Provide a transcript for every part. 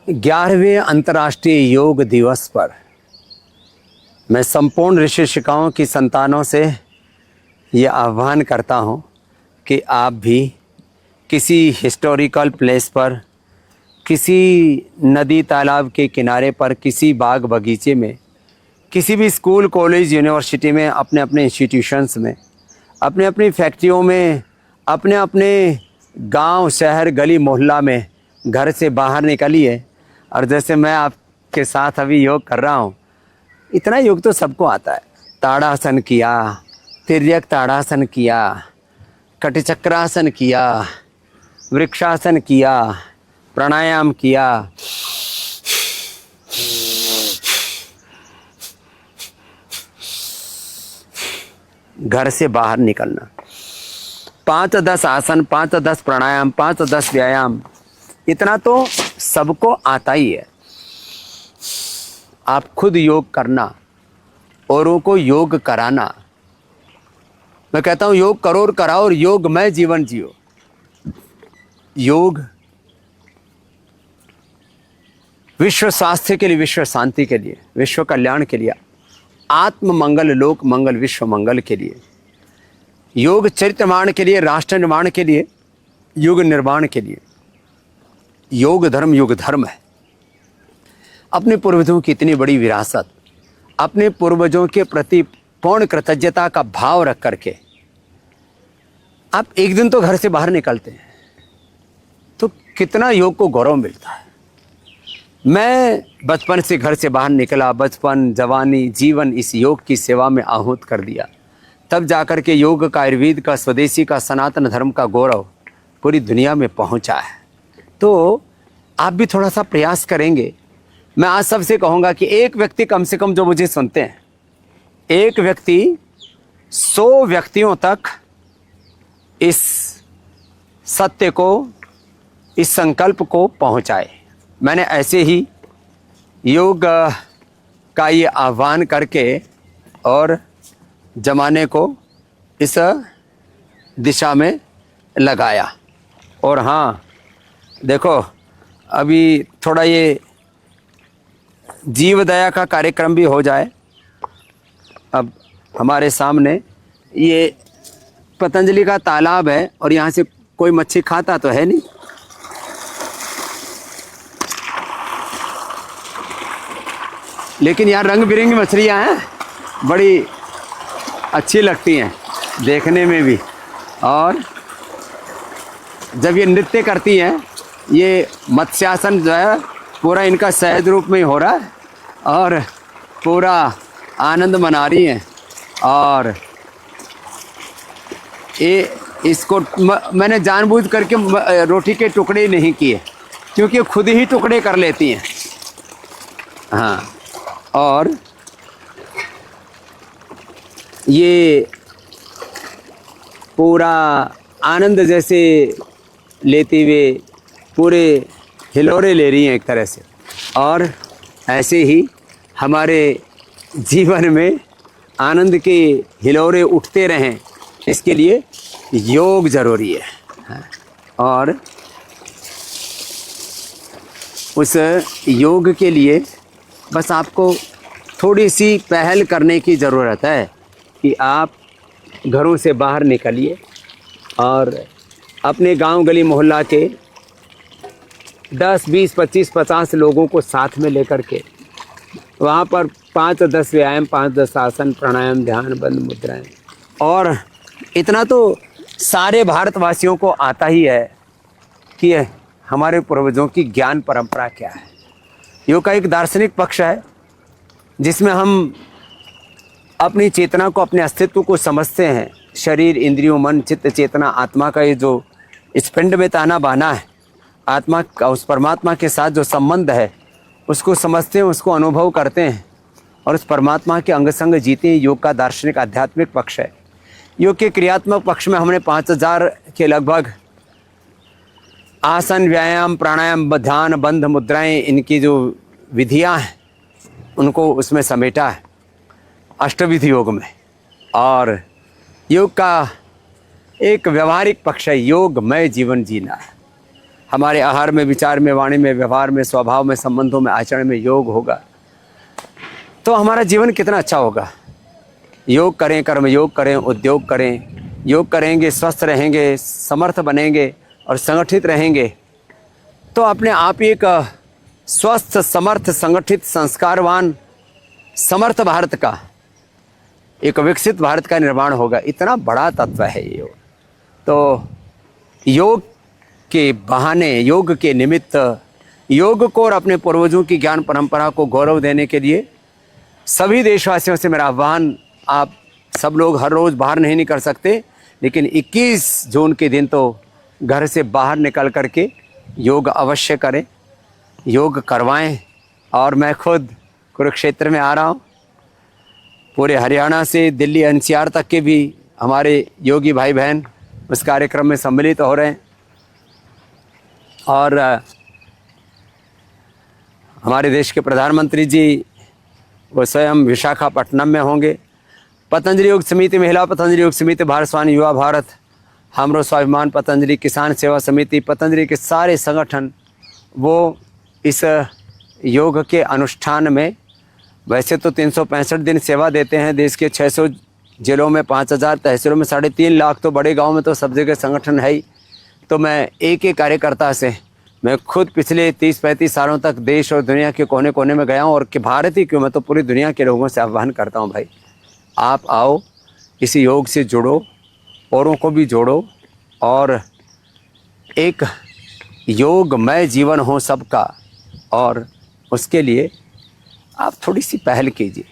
11वें अंतर्राष्ट्रीय योग दिवस पर मैं संपूर्ण ऋषि शिक्षाओं की संतानों से ये आह्वान करता हूँ कि आप भी किसी हिस्टोरिकल प्लेस पर, किसी नदी तालाब के किनारे पर, किसी बाग बगीचे में, किसी भी स्कूल कॉलेज यूनिवर्सिटी में, अपने अपने इंस्टीट्यूशंस में, अपने अपनी फैक्ट्रियों में, अपने अपने गांव शहर गली मोहल्ला में घर से बाहर निकलिए। और जैसे मैं आपके साथ अभी योग कर रहा हूँ, इतना योग तो सबको आता है। ताड़ासन किया, तिर्यक ताड़ासन किया, कटिचक्रासन किया, वृक्षासन किया, प्राणायाम किया, घर से बाहर निकलना, 5-10 आसन, 5-10 प्राणायाम, 5-10 व्यायाम, इतना तो सबको आता ही है। आप खुद योग करना, औरों को योग कराना। मैं कहता हूँ योग करो और कराओ और योगमय जीवन जियो। योग विश्व स्वास्थ्य के लिए, विश्व शांति के लिए, विश्व कल्याण के लिए, आत्म मंगल, लोक मंगल, विश्व मंगल के लिए, योग चरित्र निर्माण के लिए, राष्ट्र निर्माण के लिए, युग निर्माण के लिए। योग धर्म है। अपने पूर्वजों की इतनी बड़ी विरासत, अपने पूर्वजों के प्रति पूर्ण कृतज्ञता का भाव रख करके आप एक दिन तो घर से बाहर निकलते हैं तो कितना योग को गौरव मिलता है। मैं बचपन से घर से बाहर निकला, बचपन जवानी जीवन इस योग की सेवा में आहूत कर दिया, तब जाकर के योग का, आयुर्वेद का, स्वदेशी का, सनातन धर्म का गौरव पूरी दुनिया में पहुंचा है। तो आप भी थोड़ा सा प्रयास करेंगे। मैं आज सबसे कहूँगा कि एक व्यक्ति कम से कम, जो मुझे सुनते हैं, एक व्यक्ति 100 व्यक्तियों तक इस सत्य को, इस संकल्प को पहुँचाए। मैंने ऐसे ही योग का ये आह्वान करके और जमाने को इस दिशा में लगाया। और हाँ, देखो अभी थोड़ा ये जीव दया का कार्यक्रम भी हो जाए। अब हमारे सामने ये पतंजलि का तालाब है और यहाँ से कोई मच्छी खाता तो है नहीं, लेकिन यहाँ रंग बिरंगी मछलियाँ हैं, बड़ी अच्छी लगती हैं देखने में भी। और जब ये नृत्य करती हैं, ये मत्स्यासन जो है पूरा इनका सहज रूप में ही हो रहा है और पूरा आनंद मना रही हैं। और ये इसको मैंने जानबूझ करके रोटी के टुकड़े नहीं किए, क्योंकि खुद ही टुकड़े कर लेती हैं। हाँ, और ये पूरा आनंद जैसे लेते हुए पूरे हिलोरे ले रही हैं एक तरह से। और ऐसे ही हमारे जीवन में आनंद के हिलोरे उठते रहें, इसके लिए योग ज़रूरी है। और उस योग के लिए बस आपको थोड़ी सी पहल करने की ज़रूरत है कि आप घरों से बाहर निकलिए और अपने गांव गली मोहल्ला के 10, 20, 25, 50 लोगों को साथ में लेकर के वहाँ पर 5-10 व्यायाम, 5-10 आसन, प्राणायाम, ध्यान, बंद मुद्राएं। और इतना तो सारे भारतवासियों को आता ही है कि हमारे पूर्वजों की ज्ञान परंपरा क्या है। योग का एक दार्शनिक पक्ष है जिसमें हम अपनी चेतना को, अपने अस्तित्व को समझते हैं। शरीर, इंद्रियों, मन, चित्त, चेतना, आत्मा का ये जो इस पिंड में ताना बाना है, आत्मा का उस परमात्मा के साथ जो संबंध है उसको समझते हैं, उसको अनुभव करते हैं और उस परमात्मा के अंग संग जीते हैं। योग का दार्शनिक आध्यात्मिक पक्ष है। योग के क्रियात्मक पक्ष में हमने 5000 के लगभग आसन, व्यायाम, प्राणायाम, ध्यान, बंध मुद्राएं, इनकी जो विधियां हैं उनको उसमें समेटा है अष्टविधि योग में। और योग का एक व्यवहारिक पक्ष है, योगमय जीवन जीना है। हमारे आहार में, विचार में, वाणी में, व्यवहार में, स्वभाव में, संबंधों में, आचरण में योग होगा तो हमारा जीवन कितना अच्छा होगा। योग करें, कर्म योग करें, उद्योग करें। योग करेंगे, स्वस्थ रहेंगे, समर्थ बनेंगे और संगठित रहेंगे तो अपने आप ही एक स्वस्थ, समर्थ, संगठित, संस्कारवान, समर्थ भारत का, एक विकसित भारत का निर्माण होगा। इतना बड़ा तत्व है ये योग। तो योग के बहाने, योग के निमित्त, योग को और अपने पूर्वजों की ज्ञान परंपरा को गौरव देने के लिए सभी देशवासियों से मेरा आह्वान, आप सब लोग हर रोज़ बाहर नहीं निकल सकते, लेकिन 21 जून के दिन तो घर से बाहर निकल करके योग अवश्य करें, योग करवाएं। और मैं खुद कुरुक्षेत्र में आ रहा हूँ, पूरे हरियाणा से दिल्ली एनसीआर तक के भी हमारे योगी भाई बहन उस कार्यक्रम में सम्मिलित हो रहे हैं। और हमारे देश के प्रधानमंत्री जी वो स्वयं विशाखापट्टनम में होंगे। पतंजलि योग समिति, महिला पतंजलि योग समिति, भारत स्वामी युवा भारत, हमरो स्वाभिमान, पतंजलि किसान सेवा समिति, पतंजलि के सारे संगठन वो इस योग के अनुष्ठान में, वैसे तो 365 दिन सेवा देते हैं देश के 600 जिलों में, 5000 तहसीलों में, 3.5 लाख तो बड़े गांव में तो सब जगह संगठन है ही। तो मैं एक एक कार्यकर्ता से, मैं खुद पिछले 30-35 सालों तक देश और दुनिया के कोने कोने में गया हूँ और कि भारत ही क्यों, मैं तो पूरी दुनिया के लोगों से आह्वान करता हूँ, भाई आप आओ, इस योग से जुड़ो, औरों को भी जोड़ो और एक योगमय जीवन हो सबका। और उसके लिए आप थोड़ी सी पहल कीजिए।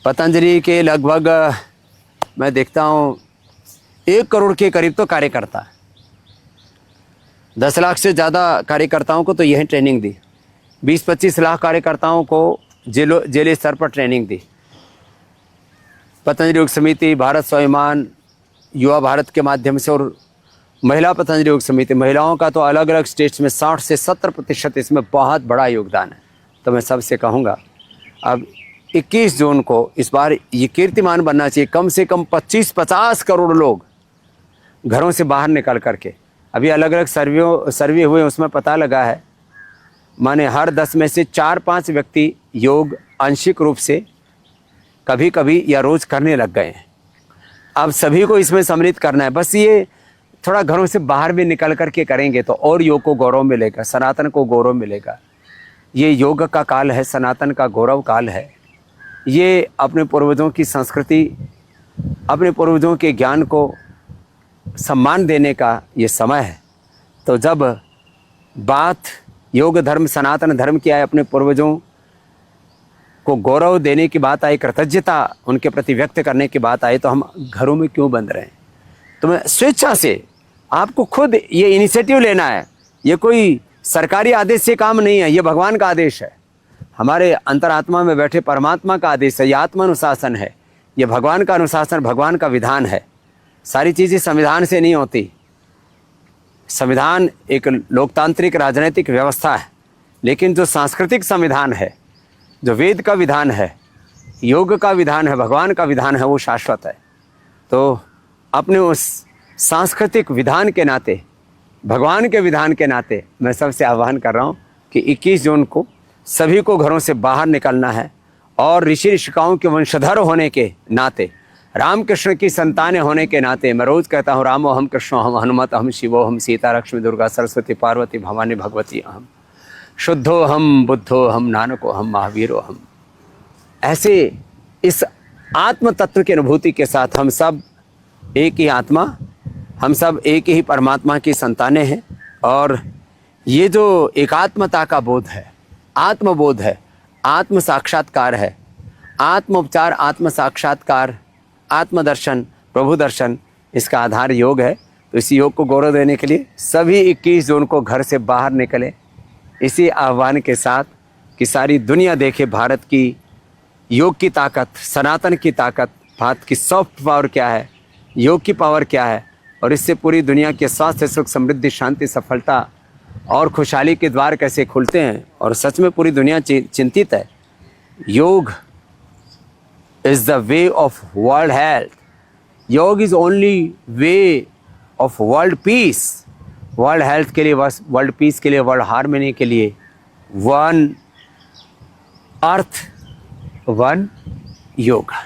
पतंजलि के लगभग मैं देखता हूँ 1 करोड़ के करीब तो कार्यकर्ता, 10 लाख से ज़्यादा कार्यकर्ताओं को तो यह ट्रेनिंग दी, 20-25 लाख कार्यकर्ताओं को जिले स्तर पर ट्रेनिंग दी। पतंजलि योग समिति, भारत स्वाभिमान, युवा भारत के माध्यम से और महिला पतंजलि योग समिति, महिलाओं का तो अलग अलग स्टेट्स में 60 से 70% इसमें बहुत बड़ा योगदान है। तो मैं सबसे कहूँगा अब 21 जून को इस बार ये कीर्तिमान बनना चाहिए, कम से कम 25-50 करोड़ लोग घरों से बाहर निकल करके। अभी अलग अलग सर्वे हुए, उसमें पता लगा है माने हर 10 में से 4-5 व्यक्ति योग आंशिक रूप से कभी कभी या रोज़ करने लग गए हैं। अब सभी को इसमें सम्मिलित करना है, बस ये थोड़ा घरों से बाहर भी निकल करके करेंगे तो और योग को गौरव मिलेगा, सनातन को गौरव मिलेगा। ये योग का काल है, सनातन का गौरव काल है। ये अपने पूर्वजों की संस्कृति, अपने पूर्वजों के ज्ञान को सम्मान देने का ये समय है। तो जब बात योग धर्म, सनातन धर्म की आए, अपने पूर्वजों को गौरव देने की बात आई, कृतज्ञता उनके प्रति व्यक्त करने की बात आई, तो हम घरों में क्यों बंद रहें। तो मैं स्वेच्छा से, आपको खुद ये इनिशिएटिव लेना है। ये कोई सरकारी आदेश से काम नहीं है, ये भगवान का आदेश है, हमारे अंतरात्मा में बैठे परमात्मा का आदेश है। ये आत्मा अनुशासन है, ये भगवान का अनुशासन, भगवान का विधान है। सारी चीज़ें संविधान से नहीं होती। संविधान एक लोकतांत्रिक राजनीतिक व्यवस्था है, लेकिन जो सांस्कृतिक संविधान है, जो वेद का विधान है, योग का विधान है, भगवान का विधान है, वो शाश्वत है। तो अपने उस सांस्कृतिक विधान के नाते, भगवान के विधान के नाते मैं सबसे आह्वान कर रहा हूँ कि 21 जून को सभी को घरों से बाहर निकलना है और ऋषि ऋषिकाओं के वंशधर होने के नाते, रामकृष्ण की संतानें होने के नाते, मैं रोज़ कहता हूँ रामो हम कृष्णो हम हनुमत हम शिवो हम सीता लक्ष्मी दुर्गा सरस्वती पार्वती भवानी भगवती अहम, शुद्धो हम बुद्धो हम नानको हम महावीरो हम। ऐसे इस आत्म तत्व की अनुभूति के साथ हम सब एक ही आत्मा, हम सब एक ही परमात्मा की संतानें हैं। और ये जो एकात्मता का बोध है, आत्मबोध है, आत्म साक्षात्कार है, आत्मोपचार, आत्म साक्षात्कार, आत्मदर्शन, प्रभु दर्शन, इसका आधार योग है। तो इसी योग को गौरव देने के लिए सभी 21 जून को घर से बाहर निकले, इसी आह्वान के साथ कि सारी दुनिया देखे भारत की योग की ताकत, सनातन की ताकत, भारत की सॉफ्ट पावर क्या है, योग की पावर क्या है, और इससे पूरी दुनिया के स्वास्थ्य, सुख, समृद्धि, शांति, सफलता और खुशहाली के द्वार कैसे खुलते हैं। और सच में पूरी दुनिया चिंतित है। योग is the way of world health. Yoga is only way of world peace. World health के लिए, वर्ल्ड पीस के लिए, वर्ल्ड हार्मनी के लिए, वन अर्थ वन योगा।